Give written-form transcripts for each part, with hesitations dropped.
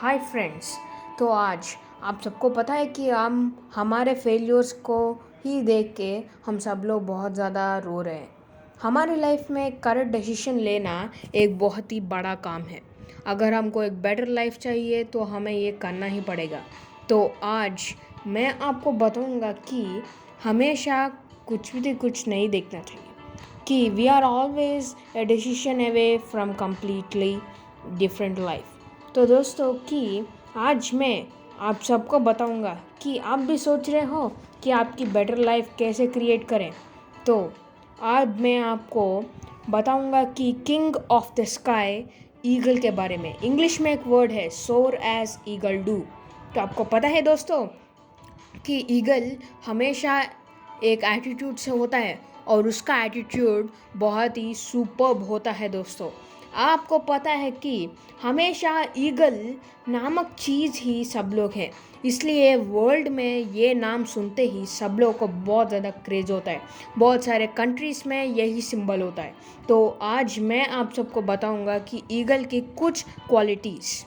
Hi friends. तो आज आप सबको पता है कि हम हमारे फेलियर्स को ही देख के हम सब लोग बहुत ज़्यादा रो रहे हैं। हमारी लाइफ में करेक्ट डिसीजन लेना एक बहुत ही बड़ा काम है। अगर हमको एक बेटर लाइफ चाहिए तो हमें ये करना ही पड़ेगा। तो आज मैं आपको बताऊंगा कि हमेशा कुछ नहीं देखना चाहिए, कि we are always a decision away from completely different life. तो दोस्तों कि आज मैं आप सबको बताऊंगा कि आप भी सोच रहे हो कि आपकी बेटर लाइफ कैसे क्रिएट करें। तो आज मैं आपको बताऊंगा कि king of the sky eagle के बारे में। इंग्लिश में एक वर्ड है सोर एज ईगल डू। तो आपको पता है दोस्तों कि ईगल हमेशा एक एटीट्यूड से होता है और उसका एटीट्यूड बहुत ही सुपर्ब होता है दोस्तों। आपको पता है कि हमेशा ईगल नामक चीज़ ही सब लोग हैं, इसलिए वर्ल्ड में ये नाम सुनते ही सब लोगों को बहुत ज़्यादा क्रेज़ होता है। बहुत सारे कंट्रीज़ में यही सिंबल होता है। तो आज मैं आप सबको बताऊंगा कि ईगल की कुछ क्वालिटीज़।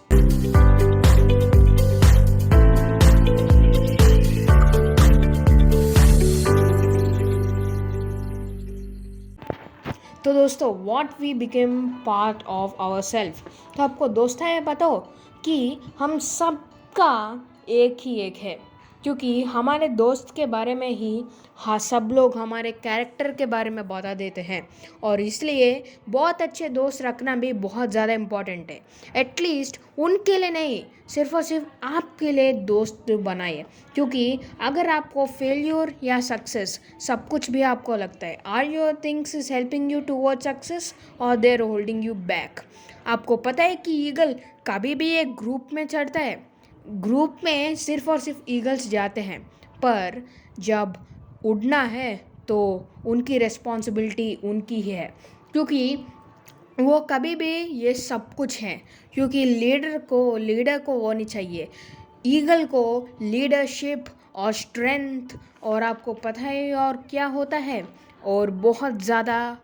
तो दोस्तों what we became part of our self. तो आपको दोस्त है बताओ कि हम सबका एक है, क्योंकि हमारे दोस्त के बारे में ही हाँ सब लोग हमारे कैरेक्टर के बारे में बता देते हैं। और इसलिए बहुत अच्छे दोस्त रखना भी बहुत ज़्यादा इम्पोर्टेंट है। एटलीस्ट उनके लिए नहीं, सिर्फ और सिर्फ आपके लिए दोस्त बनाइए, क्योंकि अगर आपको फेल्योर या सक्सेस सब कुछ भी आपको लगता है, are your things is helping you toward success और देर होल्डिंग यू बैक। आपको पता है कि ईगल कभी भी एक ग्रुप में चढ़ता है। ग्रुप में सिर्फ और सिर्फ ईगल्स जाते हैं, पर जब उड़ना है तो उनकी रिस्पॉन्सिबिलिटी उनकी ही है, क्योंकि वो कभी भी ये सब कुछ हैं। क्योंकि लीडर को वो नहीं चाहिए। ईगल को लीडरशिप और स्ट्रेंथ और आपको पता है और क्या होता है, और बहुत ज़्यादा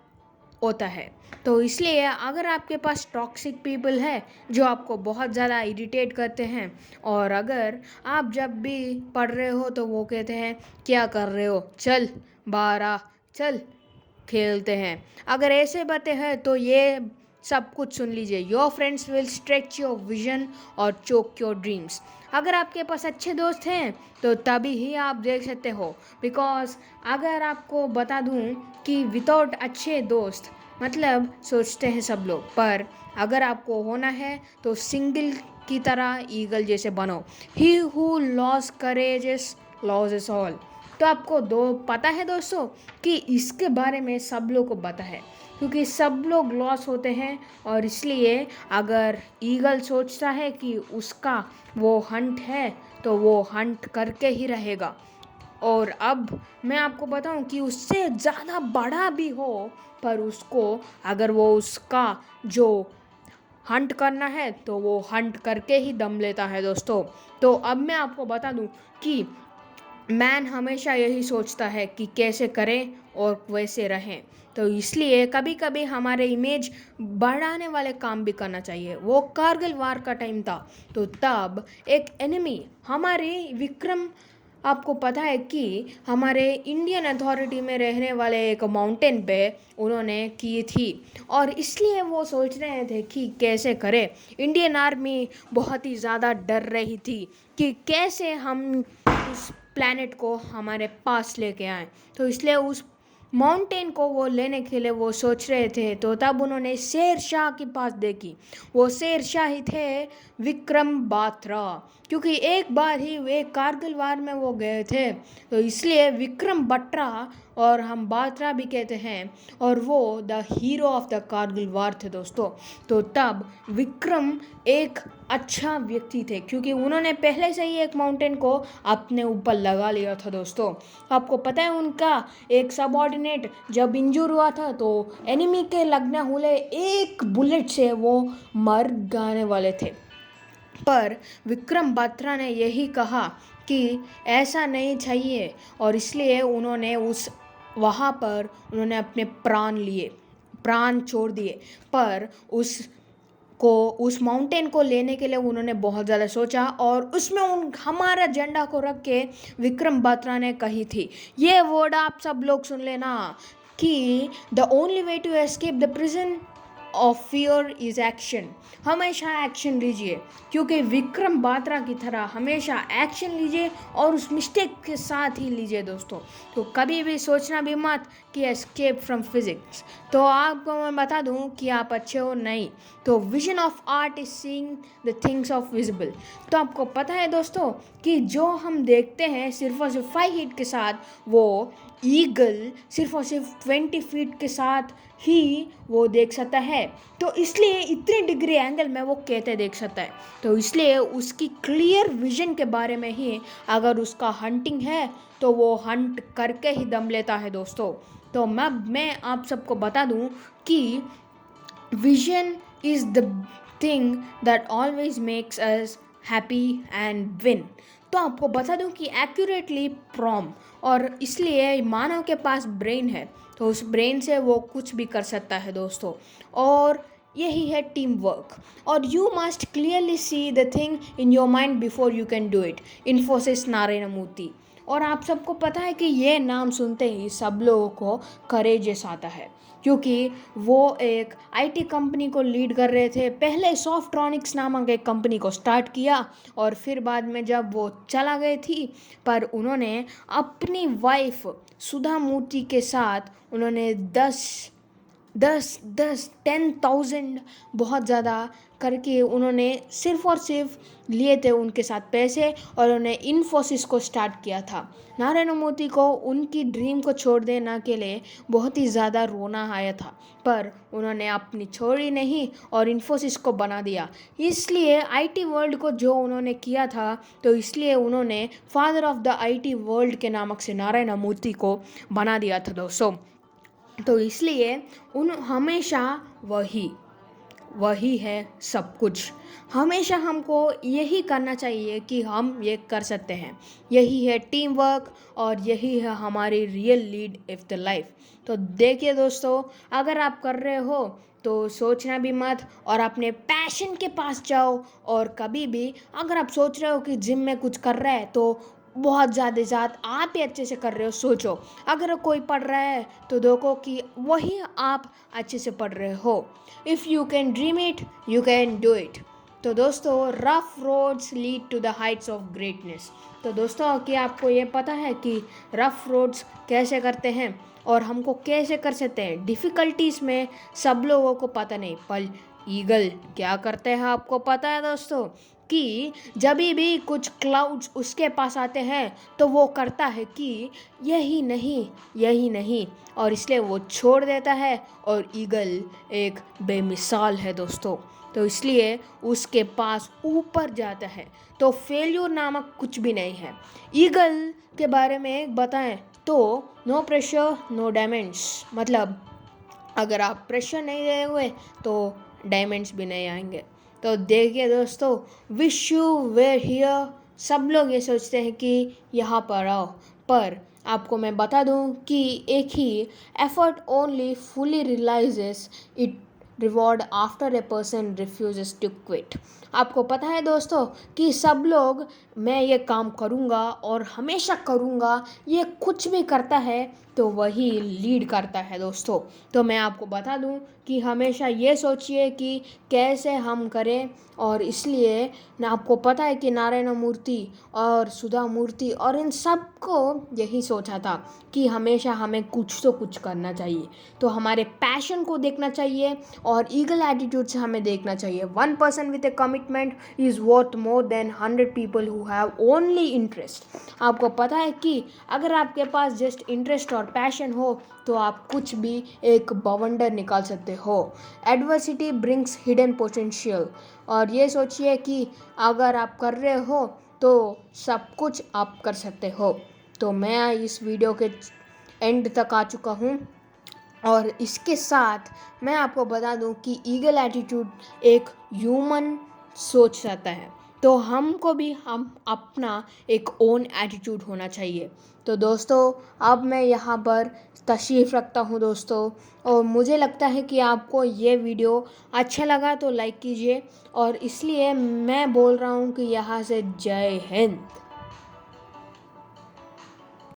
होता है। तो इसलिए अगर आपके पास टॉक्सिक पीपल है जो आपको बहुत ज़्यादा इरिटेट करते हैं, और अगर आप जब भी पढ़ रहे हो तो वो कहते हैं क्या कर रहे हो, चल बाहर आ, चल खेलते हैं, अगर ऐसे बातें हैं तो ये सब कुछ सुन लीजिए। Your friends will stretch your vision और चोक योर ड्रीम्स। अगर आपके पास अच्छे दोस्त हैं तो तभी ही आप देख सकते हो। बिकॉज अगर आपको बता दूं कि विदाउट अच्छे दोस्त मतलब सोचते हैं सब लोग, पर अगर आपको होना है तो सिंगल की तरह ईगल जैसे बनो। He who loss courages losses all. तो आपको पता है दोस्तों कि इसके बारे में सब लोग को पता है, क्योंकि सब लोग लॉस होते हैं। और इसलिए अगर ईगल सोचता है कि उसका वो हंट है तो वो हंट करके ही रहेगा। और अब मैं आपको बताऊं कि उससे ज़्यादा बड़ा भी हो, पर उसको अगर वो उसका जो हंट करना है तो वो हंट करके ही दम लेता है दोस्तों। तो अब मैं आपको बता दूं कि मैन हमेशा यही सोचता है कि कैसे करें और वैसे रहें। तो इसलिए कभी कभी हमारे इमेज बढ़ाने वाले काम भी करना चाहिए। वो कारगिल वार का टाइम था, तो तब एक एनिमी हमारे विक्रम, आपको पता है कि हमारे इंडियन अथॉरिटी में रहने वाले एक माउंटेन पे उन्होंने की थी, और इसलिए वो सोच रहे थे कि कैसे करें। इंडियन आर्मी बहुत ही ज़्यादा डर रही थी कि कैसे हम इस प्लैनेट को हमारे पास लेके आए। तो इसलिए उस माउंटेन को वो लेने के लिए वो सोच रहे थे। तो तब उन्होंने शेर शाह के पास देखी। वो शेर शाह ही थे विक्रम बात्रा, क्योंकि एक बार ही वे कारगिल वार में वो गए थे। तो इसलिए विक्रम बट्रा, और हम बात्रा भी कहते हैं, और वो the hero of the Kargil war थे दोस्तों। तो तब विक्रम एक अच्छा व्यक्ति थे, क्योंकि उन्होंने पहले से ही एक माउंटेन को अपने ऊपर लगा लिया था दोस्तों। आपको पता है उनका एक सबऑर्डिनेट जब इंजूर हुआ था तो एनिमी के लगने हुए एक बुलेट से वो मर जाने वाले थे, पर विक्रम बत्रा ने यही कहा कि ऐसा नहीं चाहिए, और इसलिए उन्होंने वहाँ पर उन्होंने अपने प्राण छोड़ दिए। पर उस को उस माउंटेन को लेने के लिए उन्होंने बहुत ज़्यादा सोचा और उसमें हमारा झंडा को रख के विक्रम बत्रा ने कही थी ये वर्ड आप सब लोग सुन लेना कि the only way to escape the prison of fear is action. हमेशा एक्शन लीजिए क्योंकि विक्रम बात्रा की तरह हमेशा एक्शन लीजिए और उस मिस्टेक के साथ ही लीजिए दोस्तों। तो कभी भी सोचना भी मत कि एस्केप फ्रॉम फिजिक्स। तो आपको मैं बता दूं कि आप अच्छे हो नहीं। तो vision of art is seeing the things of visible. तो आपको पता है दोस्तों कि जो हम देखते हैं सिर्फ और सिर्फ 5 फीट के साथ वो ईगल सिर्फ और सिर्फ 20 फीट के साथ ही वो देख सकता है। तो इसलिए इतने डिग्री एंगल में वो कैसे देख सकता है। तो इसलिए उसकी क्लियर विजन के बारे में ही अगर उसका हंटिंग है तो वो हंट करके ही दम लेता है दोस्तों। तो मैं आप सबको बता दूं कि vision is the thing that always makes us happy and win. तो आपको बता दूं कि एक्यूरेटली प्रॉम और इसलिए मानव के पास ब्रेन है तो उस ब्रेन से वो कुछ भी कर सकता है दोस्तों। और यही है टीम वर्क। और you must clearly see the thing in your mind before you can do it. Infosys Narayana Murthy. और आप सबको पता है कि ये नाम सुनते ही सब लोगों को करेजियस आता है क्योंकि वो एक आईटी कंपनी को लीड कर रहे थे। पहले सॉफ्ट्रॉनिक्स नामक एक कंपनी को स्टार्ट किया और फिर बाद में जब वो चला गई थी पर उन्होंने अपनी वाइफ सुधा मूर्ति के साथ उन्होंने 10,000 बहुत ज़्यादा करके उन्होंने सिर्फ और सिर्फ लिए थे उनके साथ पैसे और उन्होंने इन्फोसिस को स्टार्ट किया था। नारायण मूर्ति को उनकी ड्रीम को छोड़ देने के लिए बहुत ही ज़्यादा रोना आया था पर उन्होंने अपनी छोड़ी नहीं और इन्फोसिस को बना दिया। इसलिए आईटी वर्ल्ड को जो उन्होंने किया था तो इसलिए उन्होंने father of the IT world के नामक से नारायण मूर्ति को बना दिया था दोस्तों। तो इसलिए हमेशा वही है सब कुछ। हमेशा हमको यही करना चाहिए कि हम ये कर सकते हैं। यही है टीम वर्क और यही है हमारी real lead if the life. तो देखिए दोस्तों अगर आप कर रहे हो तो सोचना भी मत और अपने पैशन के पास जाओ। और कभी भी अगर आप सोच रहे हो कि जिम में कुछ कर रहा है तो बहुत ज़्यादा आप ही अच्छे से कर रहे हो सोचो। अगर कोई पढ़ रहा है तो देखो कि वही आप अच्छे से पढ़ रहे हो। If you can dream it you can do it. तो दोस्तों rough roads lead to the heights of greatness. तो दोस्तों क्या आपको ये पता है कि रफ रोड्स कैसे करते हैं और हमको कैसे कर सकते हैं। डिफ़िकल्टीज़ में सब लोगों को पता नहीं पर ईगल क्या करते हैं आपको पता है दोस्तों कि जब भी कुछ क्लाउड्स उसके पास आते हैं तो वो करता है कि यही नहीं और इसलिए वो छोड़ देता है। और ईगल एक बेमिसाल है दोस्तों। तो इसलिए उसके पास ऊपर जाता है। तो फेल्यूर नामक कुछ भी नहीं है। ईगल के बारे में बताएं तो नो प्रेशर नो डायमंड्स। मतलब अगर आप प्रेशर नहीं देंगे तो डायमंड्स भी नहीं आएंगे। तो देखिए दोस्तों विश यू वेर हियर। सब लोग ये सोचते हैं कि यहाँ पर आओ पर आपको मैं बता दूं कि एक ही effort only fully realises it reward after a person refuses to quit. आपको पता है दोस्तों कि सब लोग मैं ये काम करूँगा और हमेशा करूँगा ये कुछ भी करता है तो वही लीड करता है दोस्तों। तो मैं आपको बता दूं कि हमेशा ये सोचिए कि कैसे हम करें। और इसलिए ना आपको पता है कि नारायण मूर्ति और सुधा मूर्ति और इन सब को यही सोचा था कि हमेशा हमें कुछ तो कुछ करना चाहिए। तो हमारे पैशन को देखना चाहिए और ईगल एटीट्यूड से हमें देखना चाहिए। 1 person with A commitment is worth more than 100 people who have only interest। आपको पता है कि अगर आपके पास जस्ट इंटरेस्ट और पैशन हो तो आप कुछ भी एक बवंडर निकाल सकते हो। Adversity brings hidden potential. और ये सोचिए कि अगर आप कर रहे हो तो सब कुछ आप कर सकते हो। तो मैं इस वीडियो के एंड तक आ चुका हूँ और इसके साथ मैं आपको बता दूं कि ईगल एटीट्यूड एक ह्यूमन सोच सकता है तो हमको भी हम अपना एक ओन एटीट्यूड होना चाहिए। तो दोस्तों, अब मैं यहाँ पर तशरीफ़ रखता हूँ दोस्तों, और मुझे लगता है कि आपको ये वीडियो अच्छा लगा तो लाइक कीजिए, और इसलिए मैं बोल रहा हूँ कि यहाँ से जय हिंद।